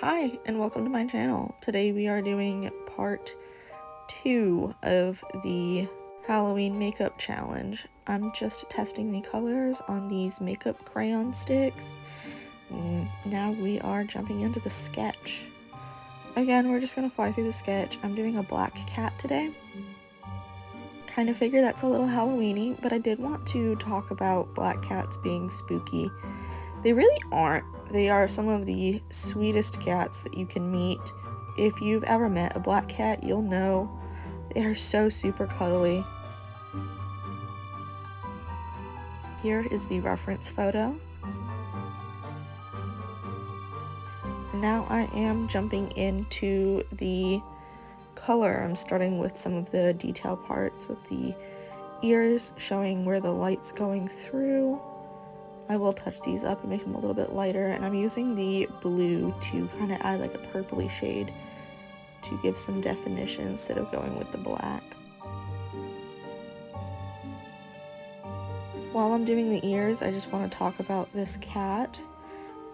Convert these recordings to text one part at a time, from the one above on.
Hi and welcome to my channel. Today we are doing part 2 of the Halloween makeup challenge. I'm just testing the colors on these makeup crayon sticks. Now we are jumping into the sketch. Again, we're just gonna fly through the sketch. I'm doing a black cat today. Kind of figure that's a little Halloween-y, but I did want to talk about black cats being spooky. They really aren't. They are some of the sweetest cats that you can meet. If you've ever met a black cat, you'll know they are so super cuddly. Here is the reference photo. Now I am jumping into the color. I'm starting with some of the detail parts with the ears, showing where the light's going through. I will touch these up and make them a little bit lighter, and I'm using the blue to kind of add like a purpley shade to give some definition instead of going with the black. While I'm doing the ears, I just want to talk about this cat.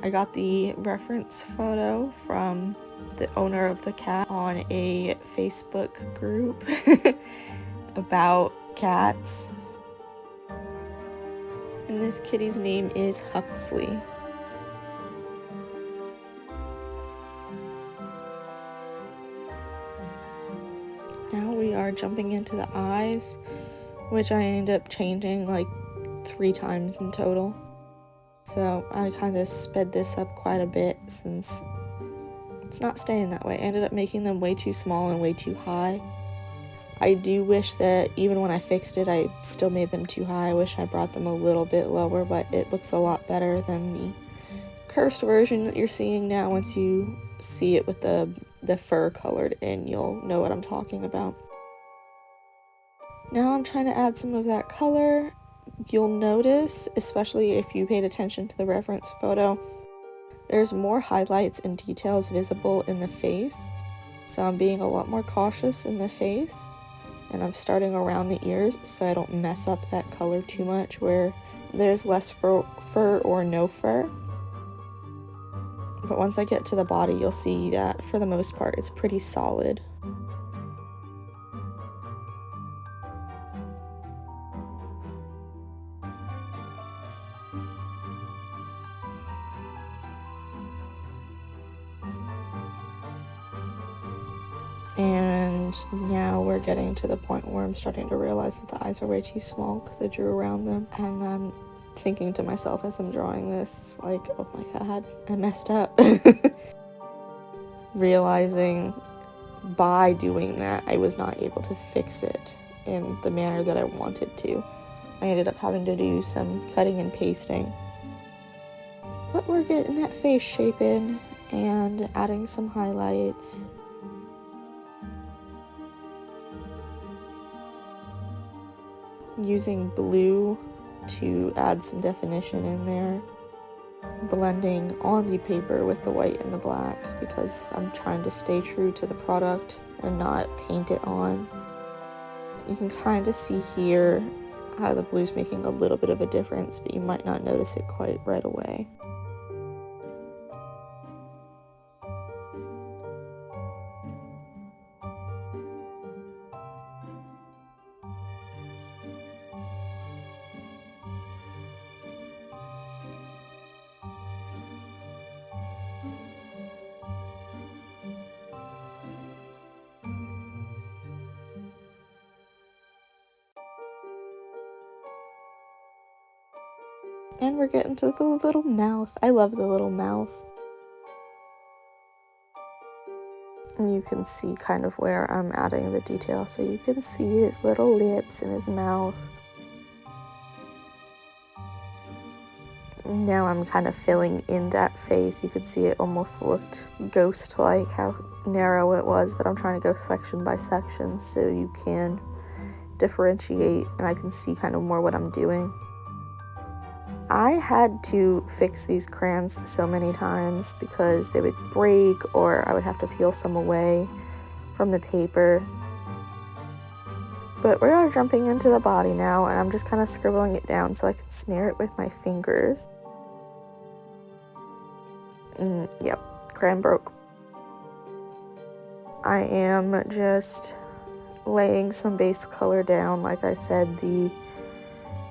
I got the reference photo from the owner of the cat on a Facebook group about cats. And this kitty's name is Huxley. Now we are jumping into the eyes, which I end up changing like 3 times in total. So I kind of sped this up quite a bit since it's not staying that way. I ended up making them way too small and way too high. I do wish that even when I fixed it, I still made them too high. I wish I brought them a little bit lower, but it looks a lot better than the cursed version that you're seeing now. Once you see it with the fur colored in, you'll know what I'm talking about. Now I'm trying to add some of that color. You'll notice, especially if you paid attention to the reference photo, there's more highlights and details visible in the face. So I'm being a lot more cautious in the face. And I'm starting around the ears so I don't mess up that color too much where there's less fur or no fur. But once I get to the body, you'll see that for the most part it's pretty solid. And now we're getting to the point where I'm starting to realize that the eyes are way too small because I drew around them. And I'm thinking to myself as I'm drawing this, like, oh my god, I messed up. Realizing by doing that, I was not able to fix it in the manner that I wanted to. I ended up having to do some cutting and pasting. But we're getting that face shape in and adding some highlights. Using blue to add some definition in there, blending on the paper with the white and the black because I'm trying to stay true to the product and not paint it on. You can kind of see here how the blue's making a little bit of a difference, but you might not notice it quite right away. And we're getting to the little mouth. I love the little mouth. And you can see kind of where I'm adding the detail. So you can see his little lips and his mouth. Now I'm kind of filling in that face. You could see it almost looked ghost-like how narrow it was, but I'm trying to go section by section so you can differentiate and I can see kind of more what I'm doing. I had to fix these crayons so many times because they would break or I would have to peel some away from the paper. But we are jumping into the body now and I'm just kind of scribbling it down so I can smear it with my fingers. Yep, cranbrook. I am just laying some base color down. Like I said, the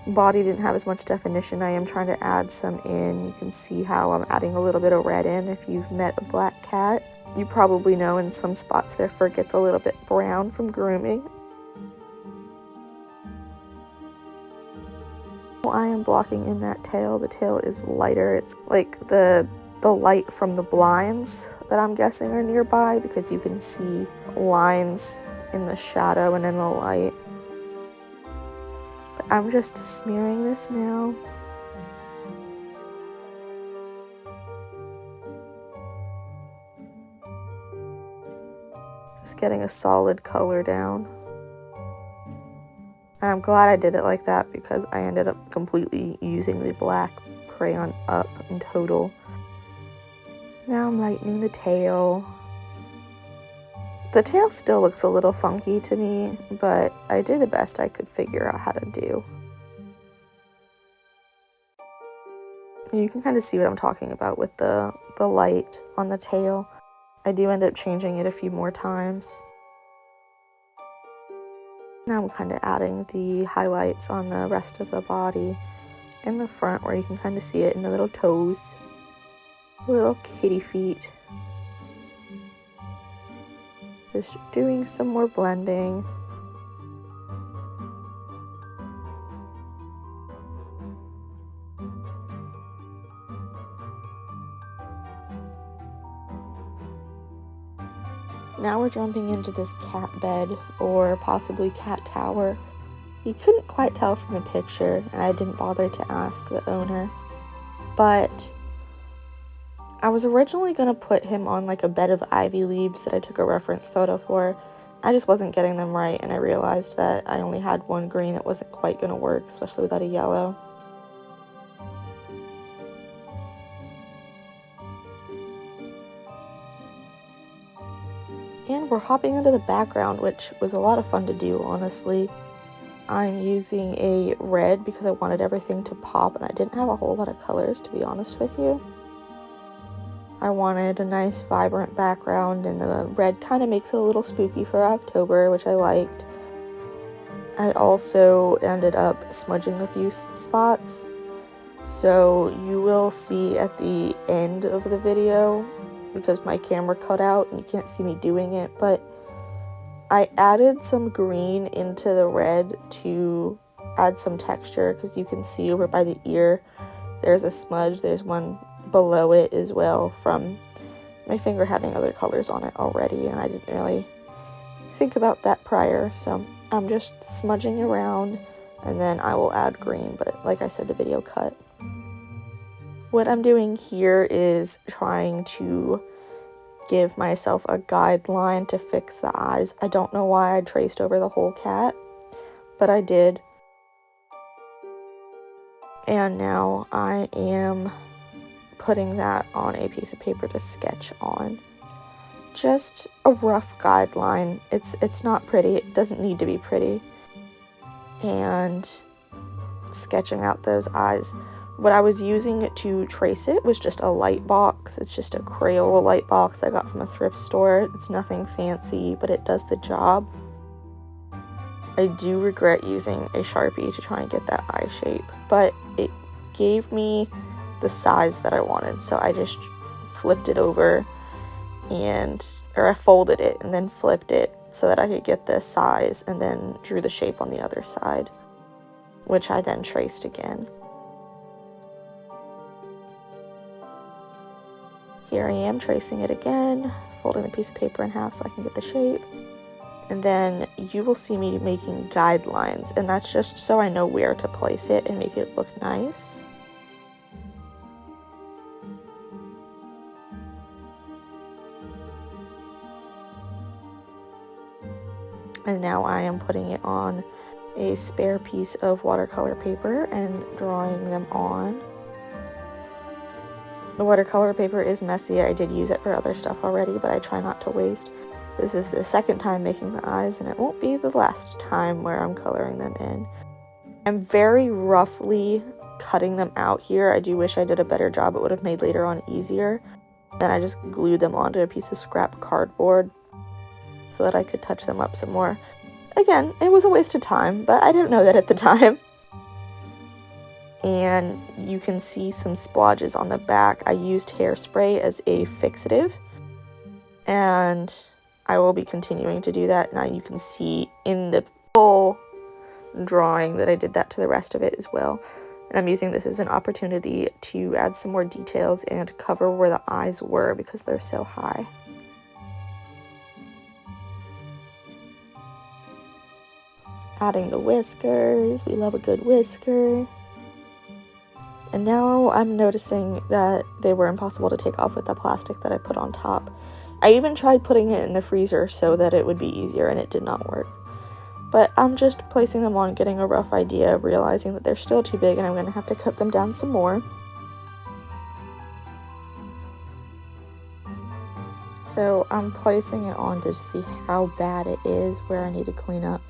body didn't have as much definition. I am trying to add some in. You can see how I'm adding a little bit of red in. If you've met a black cat, you probably know in some spots their fur gets a little bit brown from grooming. I am blocking in that tail. The tail is lighter. It's like the light from the blinds that I'm guessing are nearby, because you can see lines in the shadow and in the light. But I'm just smearing this now. Just getting a solid color down. And I'm glad I did it like that, because I ended up completely using the black crayon up in total. Now I'm lightening the tail. The tail still looks a little funky to me, but I did the best I could figure out how to do. You can kind of see what I'm talking about with the light on the tail. I do end up changing it a few more times. Now I'm kind of adding the highlights on the rest of the body in the front, where you can kind of see it in the little toes, little kitty feet. Just doing some more blending. Now we're jumping into this cat bed, or possibly cat tower. You couldn't quite tell from the picture, and I didn't bother to ask the owner. But I was originally going to put him on like a bed of ivy leaves that I took a reference photo for. I just wasn't getting them right, and I realized that I only had one green. It wasn't quite going to work, especially without a yellow. And we're hopping into the background, which was a lot of fun to do, honestly. I'm using a red because I wanted everything to pop, and I didn't have a whole lot of colors, to be honest with you. I wanted a nice vibrant background, and the red kind of makes it a little spooky for October, which I liked. I also ended up smudging a few spots, so you will see at the end of the video, because my camera cut out and you can't see me doing it, but I added some green into the red to add some texture, because you can see over by the ear there's a smudge. There's one below it as well from my finger having other colors on it already, and I didn't really think about that prior, so I'm just smudging around, and then I will add green, but like I said, the video cut. What I'm doing here is trying to give myself a guideline to fix the eyes. I don't know why I traced over the whole cat, but I did. And now I am putting that on a piece of paper to sketch on. Just a rough guideline. It's not pretty. It doesn't need to be pretty. And sketching out those eyes. What I was using to trace it was just a light box. It's just a Crayola light box I got from a thrift store. It's nothing fancy, but it does the job. I do regret using a Sharpie to try and get that eye shape, but it gave me the size that I wanted, so I just flipped it over, or I folded it and then flipped it so that I could get the size, and then drew the shape on the other side, which I then traced again. Here I am tracing it again, folding the piece of paper in half so I can get the shape. And then you will see me making guidelines, and that's just so I know where to place it and make it look nice. And now I am putting it on a spare piece of watercolor paper and drawing them on. The watercolor paper is messy. I did use it for other stuff already, but I try not to waste. This is the second time making the eyes, and it won't be the last time where I'm coloring them in. I'm very roughly cutting them out here. I do wish I did a better job. It would have made later on easier. Then I just glued them onto a piece of scrap cardboard so that I could touch them up some more. Again, it was a waste of time, but I didn't know that at the time. And you can see some splodges on the back. I used hairspray as a fixative, and I will be continuing to do that. Now you can see in the full drawing that I did that to the rest of it as well. And I'm using this as an opportunity to add some more details and cover where the eyes were because they're so high. Adding the whiskers. We love a good whisker. And now I'm noticing that they were impossible to take off with the plastic that I put on top. I even tried putting it in the freezer so that it would be easier, and it did not work. But I'm just placing them on, getting a rough idea, realizing that they're still too big and I'm going to have to cut them down some more. So I'm placing it on to see how bad it is, where I need to clean up.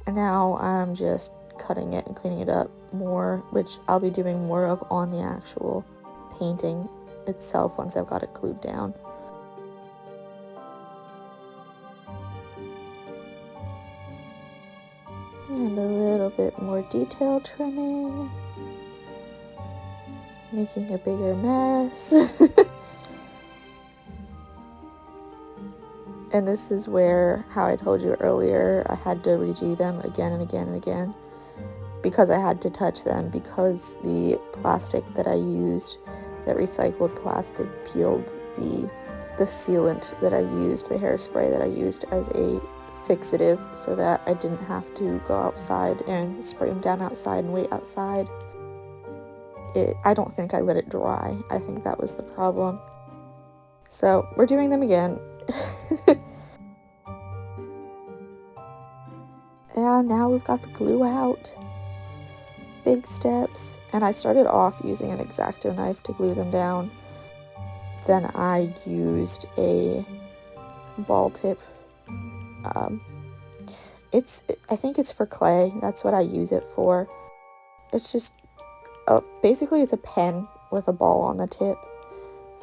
And now I'm just cutting it and cleaning it up more, which I'll be doing more of on the actual painting itself once I've got it glued down. And a little bit more detail trimming, making a bigger mess. And this is where, how I told you earlier, I had to redo them again and again and again because I had to touch them, because the plastic that I used, that recycled plastic, peeled the sealant that I used, the hairspray that I used as a fixative, so that I didn't have to go outside and spray them down outside and wait outside. I don't think I let it dry. I think that was the problem. So we're doing them again. And now we've got the glue out. Big steps. And I started off using an X-Acto knife to glue them down. Then I used a ball tip. I think it's for clay. That's what I use it for. It's just, basically it's a pen with a ball on the tip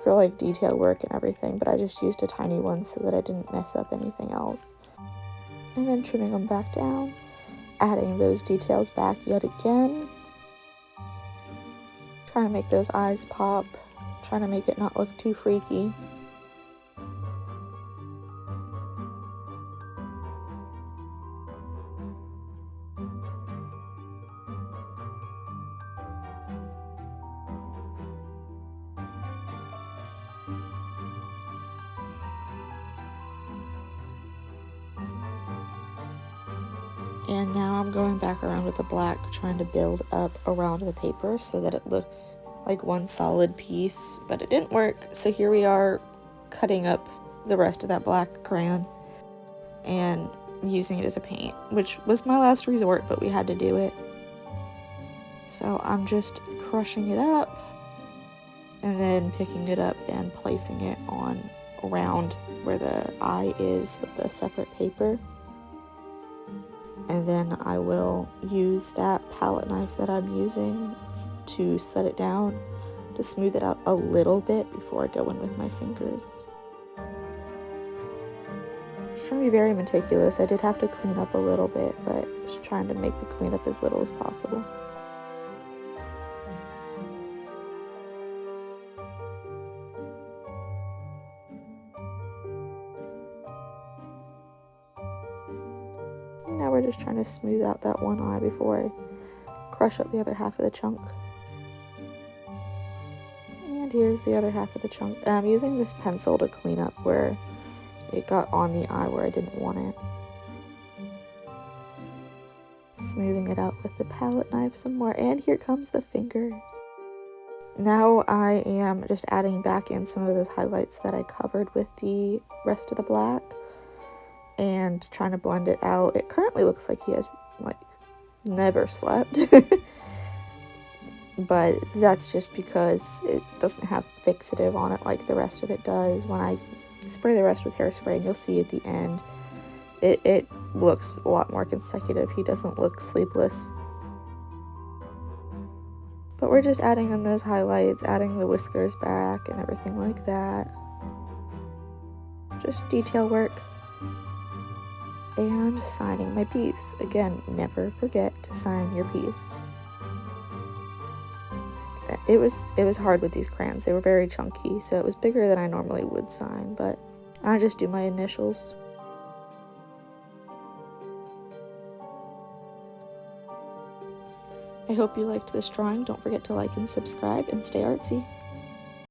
for like detail work and everything, but I just used a tiny one so that I didn't mess up anything else. And then trimming them back down, adding those details back yet again. Trying to make those eyes pop, trying to make it not look too freaky. And now I'm going back around with the black, trying to build up around the paper so that it looks like one solid piece, but it didn't work. So here we are cutting up the rest of that black crayon and using it as a paint, which was my last resort, but we had to do it. So I'm just crushing it up and then picking it up and placing it on around where the eye is with the separate paper. And then I will use that palette knife that I'm using to set it down, to smooth it out a little bit before I go in with my fingers. Just trying to be very meticulous. I did have to clean up a little bit, but just trying to make the cleanup as little as possible. Now we're just trying to smooth out that one eye before I crush up the other half of the chunk. And here's the other half of the chunk. And I'm using this pencil to clean up where it got on the eye where I didn't want it. Smoothing it out with the palette knife some more. And here comes the fingers. Now I am just adding back in some of those highlights that I covered with the rest of the black, and trying to blend it out. It currently looks like he has like never slept. But that's just because it doesn't have fixative on it like the rest of it does. When I spray the rest with hairspray, and you'll see at the end, it looks a lot more consecutive. He doesn't look sleepless. But we're just adding in those highlights, adding the whiskers back and everything like that. just detail work. And signing my piece. Again, never forget to sign your piece. It was hard with these crayons. They were very chunky, so it was bigger than I normally would sign, but I just do my initials. I hope you liked this drawing. Don't forget to like and subscribe, and stay artsy.